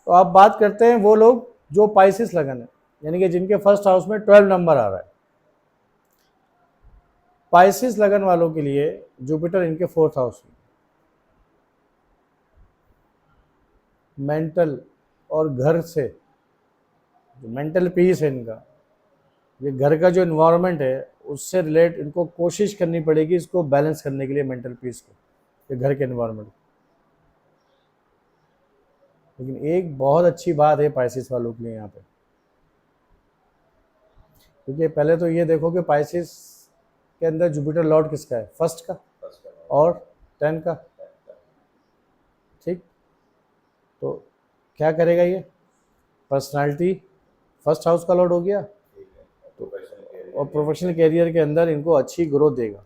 तो आप बात करते हैं वो लोग जो पाइसिस लगन है, यानी कि जिनके फर्स्ट हाउस में 12 नंबर आ रहा है। पाइसिस लगन वालों के लिए जुपिटर इनके फोर्थ हाउस में, मेंटल और घर से जो मेंटल पीस है इनका, ये घर का जो इन्वायरमेंट है उससे रिलेट इनको कोशिश करनी पड़ेगी इसको बैलेंस करने के लिए, मेंटल पीस को, ये घर के इन्वायरमेंट। लेकिन एक बहुत अच्छी बात है पाइसिस वालों के लिए यहाँ पे, क्योंकि पहले तो ये देखो कि पाइसिस के अंदर जुपिटर लॉर्ड किसका है, फर्स्ट का और 10 का। ठीक, तो क्या करेगा ये, पर्सनालिटी फर्स्ट हाउस का लॉर्ड हो गया, तो और प्रोफेशनल कैरियर के अंदर इनको अच्छी ग्रोथ देगा,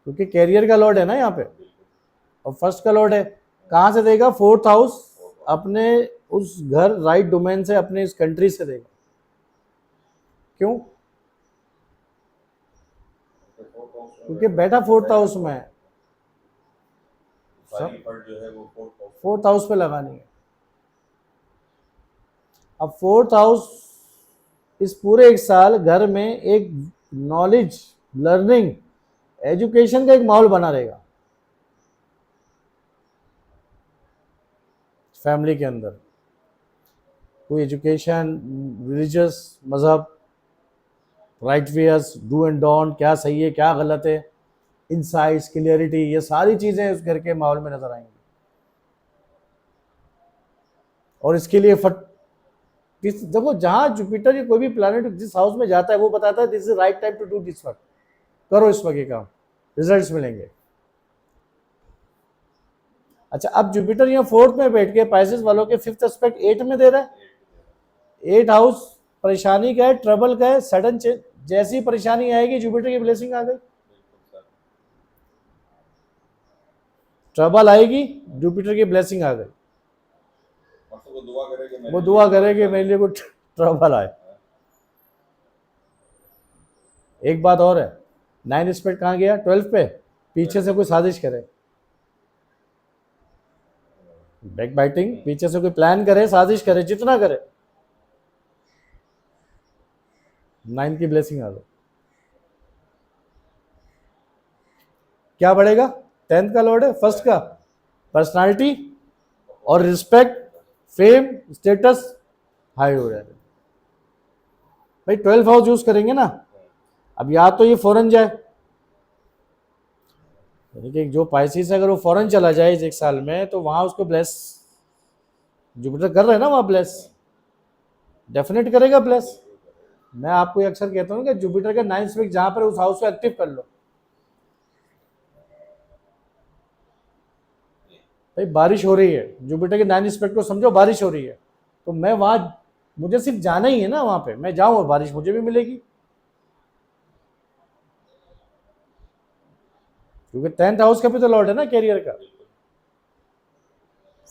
क्योंकि कैरियर का लॉर्ड है ना यहाँ पे और फर्स्ट का लॉर्ड है। कहाँ से देगा, फोर्थ हाउस, अपने उस घर राइट डोमेन से, अपने इस कंट्री से देगा। क्यों, क्योंकि बैठा फोर्थ हाउस में है, सब जो है वो फोर्थ हाउस पे लगानी है। अब फोर्थ हाउस इस पूरे एक साल घर में एक नॉलेज, लर्निंग, एजुकेशन का एक माहौल बना रहेगा फैमिली के अंदर। कोई एजुकेशन, रिलीजियस, मजहब, राइट वेयर्स, डू एंड डोंट, क्या सही है क्या गलत है, इनसाइट्स, क्लियरिटी, ये सारी चीज़ें उस घर के माहौल में नजर आएंगी। और इसके लिए देखो, जहाँ जुपिटर या कोई भी प्लैनेट जिस हाउस में जाता है वो बताता है this is right time to do this work, करो इस वक्त ये काम, रिजल्ट्स मिलेंगे। अच्छा, अब जुपिटर यहाँ फोर्थ में बैठ के पाइसेस वालों के फिफ्थ एस्पेक्ट 8 में दे रहा है। 8 हाउस परेशानी का है, ट्रबल का है, सडन चेंज, जैसी परेशानी आएगी जुपिटर की ब्लेसिंग आ गई, ट्रबल आएगी जुपिटर की ब्लेसिंग आ गई, वो दुआ करे कि मेरे लिए कुछ ट्रबल आए। एक बात और है, 9 एस्पेक्ट कहाँ गया, 12 पे, पीछे से कोई साजिश करे, बैक बाइटिंग, पीछे से कोई प्लान करे, साजिश करे, जितना करे, 9 की ब्लेसिंग आ गई। क्या बढ़ेगा, 10th का लॉर्ड है, फर्स्ट का पर्सनालिटी और रिस्पेक्ट, फेम, स्टेटस हाई हो जाएगा। भाई 12 हाउस यूज करेंगे ना, अब या तो ये फॉरेन जाए, यानी कि जो पाइसिस है अगर वो फॉरेन चला जाए इस एक साल में, तो वहां उसको ब्लेस, जुपिटर कर रहे हैं ना वहां ब्लेस, डेफिनेट करेगा ब्लेस। मैं आपको अक्सर कहता हूँ कि जुपिटर का 9th एस्पेक्ट जहां पर उस हाउस को एक्टिव कर लो। भाई बारिश हो रही है, जुपिटर के 9th एस्पेक्ट को समझो बारिश हो रही है, तो मैं वहां, मुझे सिर्फ जाना ही है ना वहां पे, मैं जाऊं और बारिश मुझे भी मिलेगी, क्योंकि 10th हाउस का भी तो लॉर्ड है ना कैरियर का,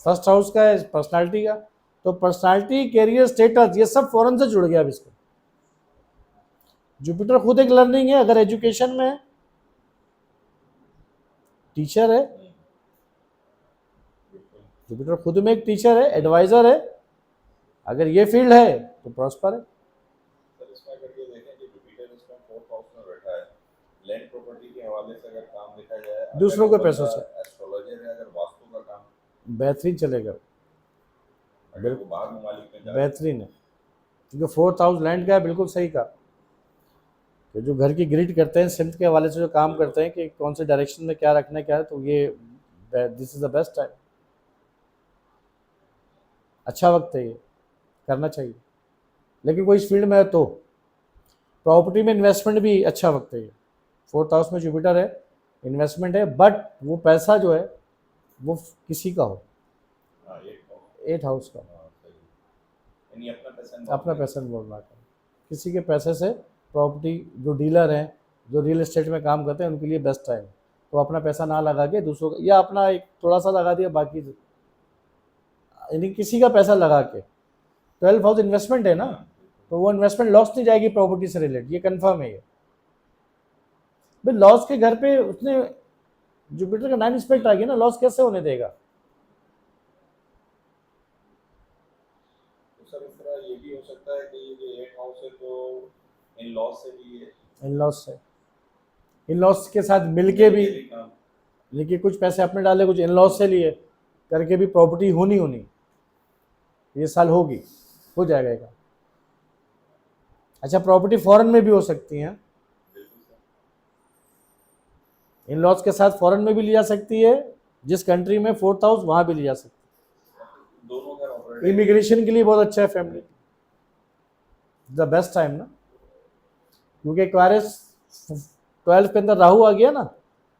फर्स्ट हाउस का है पर्सनालिटी का, तो पर्सनालिटी, कैरियर, स्टेटस, ये सब फॉरेन से जुड़ गया अब इसको। जुपिटर खुद एक लर्निंग है, अगर एजुकेशन में है, टीचर है, जुपिटर खुद में एक टीचर है, एडवाइजर है, अगर ये फील्ड है तो प्रॉस्पर है। लैंड प्रॉपर्टी के हवाले से अगर काम देखा जाए, दूसरों के पैसों से एस्ट्रोलॉजर है, अगर वास्तु का काम, बेहतरीन चलेगा, अगर वो बाहर ममालिक में जाए, बेहतरीन है, क्योंकि फोर्थ हाउस लैंड का है, बिल्कुल सही कहा। तो जो घर की ग्रिड करते हैं, स्ट्रेंथ के हवाले से जो काम करते हैं कि कौन से डायरेक्शन में क्या रखना है क्या है, तो ये this is the best time, अच्छा वक्त है, ये करना चाहिए। लेकिन कोई इस फील्ड में है तो प्रॉपर्टी में इन्वेस्टमेंट भी अच्छा वक्त है ये, फोर्थ हाउस में जुपिटर है, इन्वेस्टमेंट है, बट वो पैसा जो है वो किसी का हो, हाँ, 8 हाउस का, यानी अपना पैसा इन्वॉल्व ना करें, किसी के पैसे से प्रॉपर्टी, जो डीलर हैं, जो रियल एस्टेट में काम करते हैं, उनके लिए बेस्ट टाइम, तो अपना पैसा ना लगा के दूसरों का, या अपना एक थोड़ा सा लगा दिया बाकी, यानी किसी का पैसा लगा के, 12 हाउस इन्वेस्टमेंट है ना, तो वो इन्वेस्टमेंट लॉस नहीं जाएगी प्रॉपर्टी से रिलेटेड, ये कंफर्म है ये। भाई लॉस के घर पे उसने जुपिटर का 9 एस्पेक्ट आ गया ना, लॉस कैसे होने देगा, सर इस तरह ये भी हो सकता है कि ये जो एट हाउस है तो इन लॉस से भी ये इन लॉस से, इन लॉस के साथ मिलके भी, काम लेकिन कुछ पैसे अपने डाले, कुछ इन लॉस से लिए, करके भी प्रॉपर्टी होनी होनी ये साल होगी, हो जाएगा ये काम। अच्छा, प्रॉपर्टी फॉरेन में भी हो सकती है, बिल्कुल सर इन लॉस के साथ फॉरेन में भी ली जा सकती है, जिस कंट्री में फोर्थ हाउस वहाँ भी ली जा सकती दोनों का है। ऑपरेट इमिग्रेशन के लिए बहुत अच्छा है फैमिली, द बेस्ट टाइम ना, क्योंकि एक्वायरस 12 के अंदर राहु आ गया ना,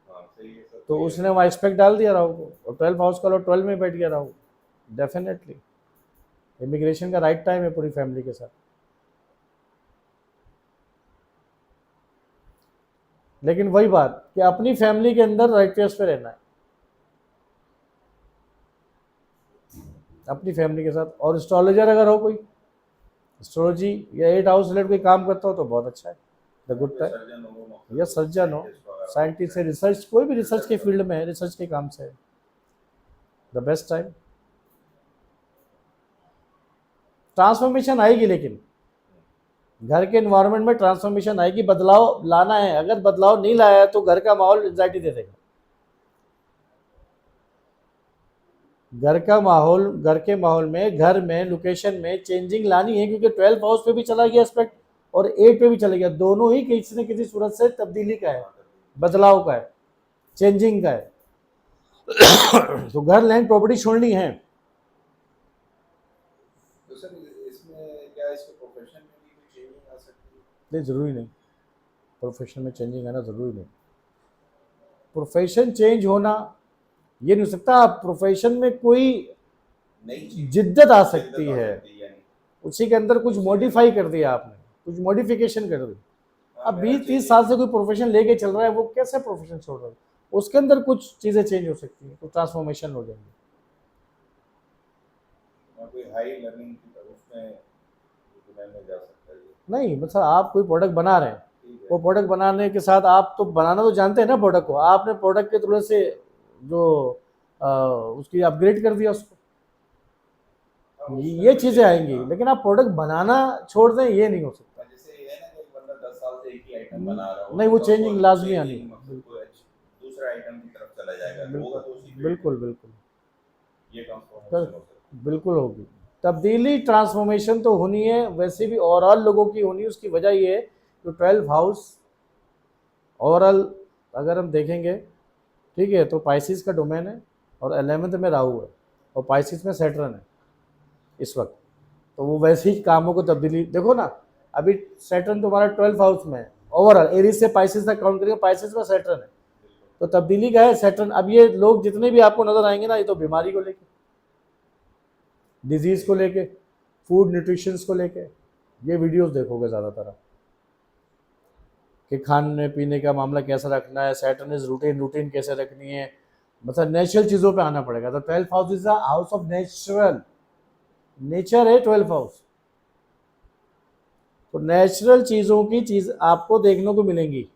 हाँ सही है सर तो उसने वहाँ एक्सपेक्ट डाल दिया राहु को, और 12 हाउस का लो 12 में बैठ गया राहु। डेफिनेटली इमिग्रेशन का राइट टाइम है पूरी फैमिली के साथ। लेकिन वही बात कि अपनी फैमिली के अंदर राइट फेस पे रहना है, अपनी फैमिली के साथ। और एस्ट्रोलॉजर अगर हो कोई, एस्ट्रोलॉजी या 8 हाउस रिलेटेड कोई काम करता हो तो बहुत अच्छा है, द गुड टाइम। सर्जन हो या सर्जन हो, साइंटिस्ट है, रिसर्च, कोई भी रिसर्च के फील्ड में है, रिसर्च के काम से है, द बेस्ट टाइम। ट्रांसफॉर्मेशन आएगी, लेकिन घर के एनवायरनमेंट में ट्रांसफॉर्मेशन आएगी, बदलाव लाना है। अगर बदलाव नहीं लाया है तो घर का माहौल एंजाइटी दे देगा। घर का माहौल, घर के माहौल में, घर में, लोकेशन में चेंजिंग लानी है, क्योंकि 12 हाउस पे भी चला गया एस्पेक्ट और 8 पे भी चला गया, दोनों ही किसी न किसी सूरत से तब्दीली का है, बदलाव का है, चेंजिंग का है। तो घर, लैंड, प्रॉपर्टी छोड़नी है। तो सर इसमें क्या इसके प्रोफेशन में भी कोई चेंजिंग आ सकती है? नहीं, ज़रूरी नहीं प्रोफेशन में चेंजिंग आना, ज़रूरी नहीं। प्रोफेशन चेंज होना ये नहीं हो सकता, आप प्रोफेशन में कोई नई चीज जिद्दत आ सकती है, यानी उसी के अंदर कुछ मॉडिफाई कर दिया आपने, कुछ मॉडिफिकेशन कर दी। अब 20-30 साल से कोई प्रोफेशन लेके चल रहा है, वो कैसे प्रोफेशन छोड़ रहा है? उसके अंदर कुछ चीज़ें चेंज हो सकती हैं, कुछ ट्रांसफॉर्मेशन हो जाएंगी। कोई हाई लर्निंग की तरफ में दुनिया में जा सकता है ये। नहीं, मतलब आप कोई प्रोडक्ट बना रहे हैं, ठीक है वो प्रोडक्ट बनाने के साथ आप तो बनाना तो जानते हैं ना प्रोडक्ट को, आपने प्रोडक्ट के थ्रू से जो उसकी अपग्रेड कर दिया उसको, हाँ, उसमें ये कोई चीज़ें change- आएंगी। हाँ। लेकिन आप प्रोडक्ट बनाना छोड़ दें, ये नहीं हो सकता। जैसे ये है ना कि एक बंदा 10 साल से एक ही आइटम बना रहा हो नहीं, वो तो चेंजिंग लाजमी आनी changing है। मतलब कोई दूसरे आइटम की तरफ चला जाएगा तो होगा तो उसी field बिल्कुल में बिल्कुल ये ट्रांसफॉर्मेशन हो सकता बिल्कुल होगी तब्दीली, ट्रांसफॉर्मेशन तो होनी है। वैसे भी ओवरऑल लोगों की होनी है, उसकी वजह ये है कि 12 हाउस ओवरऑल अगर हम देखेंगे, ठीक है, तो पाइसिस का डोमेन है और 11th में राहु है और पाइसिस में सैटर्न है इस वक्त। तो वो वैसे ही कामों को तब्दीली देखो ना, अभी सैटर्न तुम्हारा 12 हाउस में है ओवरऑल, एरीज से पाइसिस तक काउंट करेंगे, पाइसिस में सैटर्न है, तो तब्दीली का है सैटर्न। अब ये लोग जितने भी आपको नजर आएंगे ना, ये तो बीमारी को लेके, डिजीज को लेके, फूड न्यूट्रिशंस को लेके, ये वीडियोस देखोगे ज़्यादातर आप कि खाने पीने का मामला कैसा रखना है, सैटर्न इज रूटीन कैसे रखनी है, मतलब नेचुरल चीज़ों पे आना पड़ेगा। तो 12 house is the house of natural, nature है 12 हाउस, तो नेचुरल चीज़ों की चीज़ आपको देखने को मिलेंगी।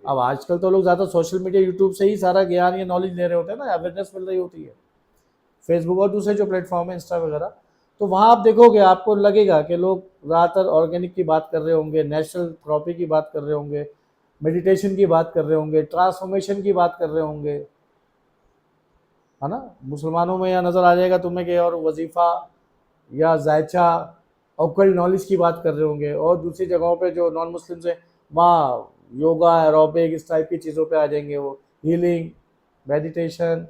अब आजकल तो लोग ज़्यादा सोशल मीडिया, यूट्यूब से ही सारा ज्ञान या नॉलेज ले रहे होते हैं ना, अवेयरनेस मिल रही होती है, फेसबुक और दूसरे जो प्लेटफॉर्म है, इंस्टा वगैरह, तो वहाँ आप देखोगे, आपको लगेगा कि लोग ज़्यादातर ऑर्गेनिक की बात कर रहे होंगे, नेचुरल क्रॉपिंग की बात कर रहे होंगे, मेडिटेशन की बात कर रहे होंगे, ट्रांसफॉर्मेशन की बात कर रहे होंगे, है ना। मुसलमानों में यहाँ नज़र आ जाएगा तुम्हें कि और वजीफ़ा या जायचा ऑकल्ट नॉलेज की बात कर रहे होंगे, और दूसरी जगहों पे जो नॉन मुस्लिम्स हैं वहाँ योगा, एरोबिक, इस टाइप की चीज़ों पे आ जाएंगे, वो हीलिंग, मेडिटेशन,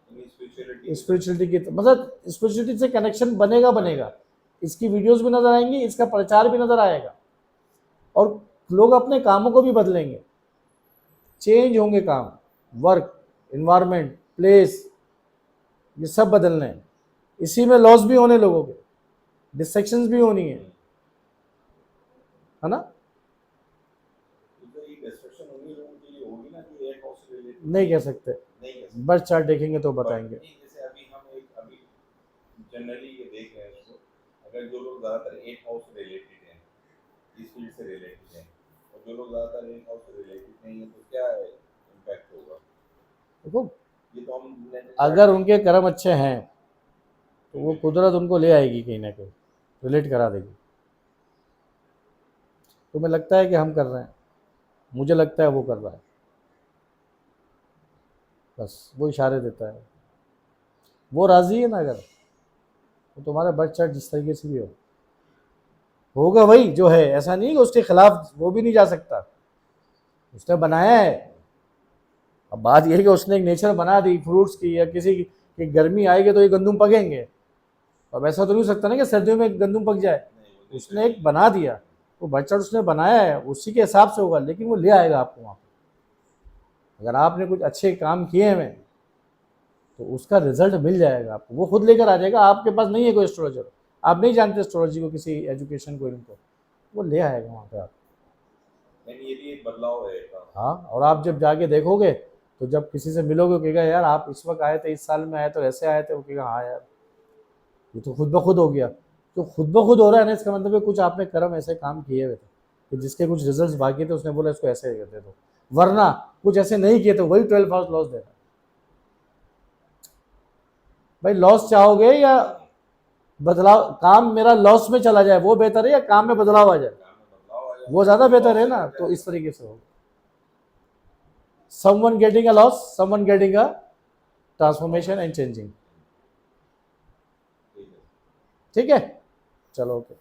है स्पिरिचुअलिटी स्पिरिचुअलिटी की, मतलब स्पिरिचुअलिटी से कनेक्शन बनेगा बनेगा। इसकी वीडियोस भी नज़र आएंगी, इसका प्रचार भी नज़र आएगा, और लोग अपने कामों को भी बदलेंगे, चेंज होंगे काम, वर्क, इन्वायरमेंट, प्लेस, ये सब बदलने हैं। इसी में लॉस भी होने लोगों के, डिस्ट्रैक्शंस भी होनी है ना। ये डिस्ट्रक्शन उन्हीं लोगों के लिए होगी ना कि एक हाउस से रिलेटेड नहीं कह सकते, नहीं कह सकते बर्थ चार्ट देखेंगे तो बताएंगे। नहीं, जैसे अभी हम एक अभी जनरली ये देख रहे हैं इसको, अगर जो लोग ज़्यादातर एक हाउस से रिलेटेड हैं, इस फील्ड से रिलेटेड हैं, और जो लोग ज़्यादातर एक हाउस से रिलेटेड नहीं है, तो क्या इम्पैक्ट होगा? देखो, ये तो हम अगर उनके कर्म अच्छे हैं तो वो कुदरत उनको ले आएगी कहीं ना कहीं, रिलेट करा देगी। तुम्हें लगता है कि हम कर रहे हैं, मुझे लगता है वो कर रहा है, बस वो इशारे देता है। वो राज़ी है ना, अगर वो तुम्हारा बर्थ चार्ट जिस तरीके से भी होगा वही जो है, ऐसा नहीं कि उसके खिलाफ वो भी नहीं जा सकता, उसने बनाया है। अब बात यह है कि उसने एक नेचर बना दी फ्रूट्स की, या किसी की गर्मी आएगी तो ये गंदुम पकेंगे, अब ऐसा तो नहीं हो सकता ना कि सर्दियों में गंदुम पक जाए। नहीं, वो उसने एक बना दिया, वो बर्थ चार्ट उसने बनाया है, उसी के हिसाब से होगा, लेकिन वो ले आएगा आपको वहाँ पे। अगर आपने कुछ अच्छे काम किए हैं तो उसका रिजल्ट मिल जाएगा आपको, वो खुद लेकर आ जाएगा। आपके पास नहीं है कोई एस्ट्रोलॉजर, आप नहीं जानते एस्ट्रोलॉजी को, किसी एजुकेशन को, इनको, वो ले आएगा वहाँ पे आप। नहीं, ये भी एक बदलाव है का। हाँ, और आप जब जाके देखोगे तो जब किसी से मिलोगे, कहेगा यार आप इस वक्त आए थे, इस साल में आए तो ऐसे आए थे, वो कहेगा हाँ यार ये तो खुद ब खुद हो गया। तो खुद ब खुद हो रहा है ना, इसका मतलब है कुछ आपने कर्म ऐसे काम किए हुए थे कि जिसके कुछ रिजल्ट्स बाकी थे, उसने बोला इसको ऐसे करते दो, वरना कुछ ऐसे नहीं किए तो वही 12 आवर्स लॉस दे रहा है। भाई लॉस चाहोगे या बदलाव, काम मेरा लॉस में चला जाए वो बेहतर है या काम में बदलाव आ जाए, काम में बदलाव आ जाए, वो ज़्यादा बेहतर है लॉस से ना। बच तो जाए। इस तरीके से होगा, someone getting a loss, someone getting a transformation and changing. ठीक है। ठीक है, चलो ओके।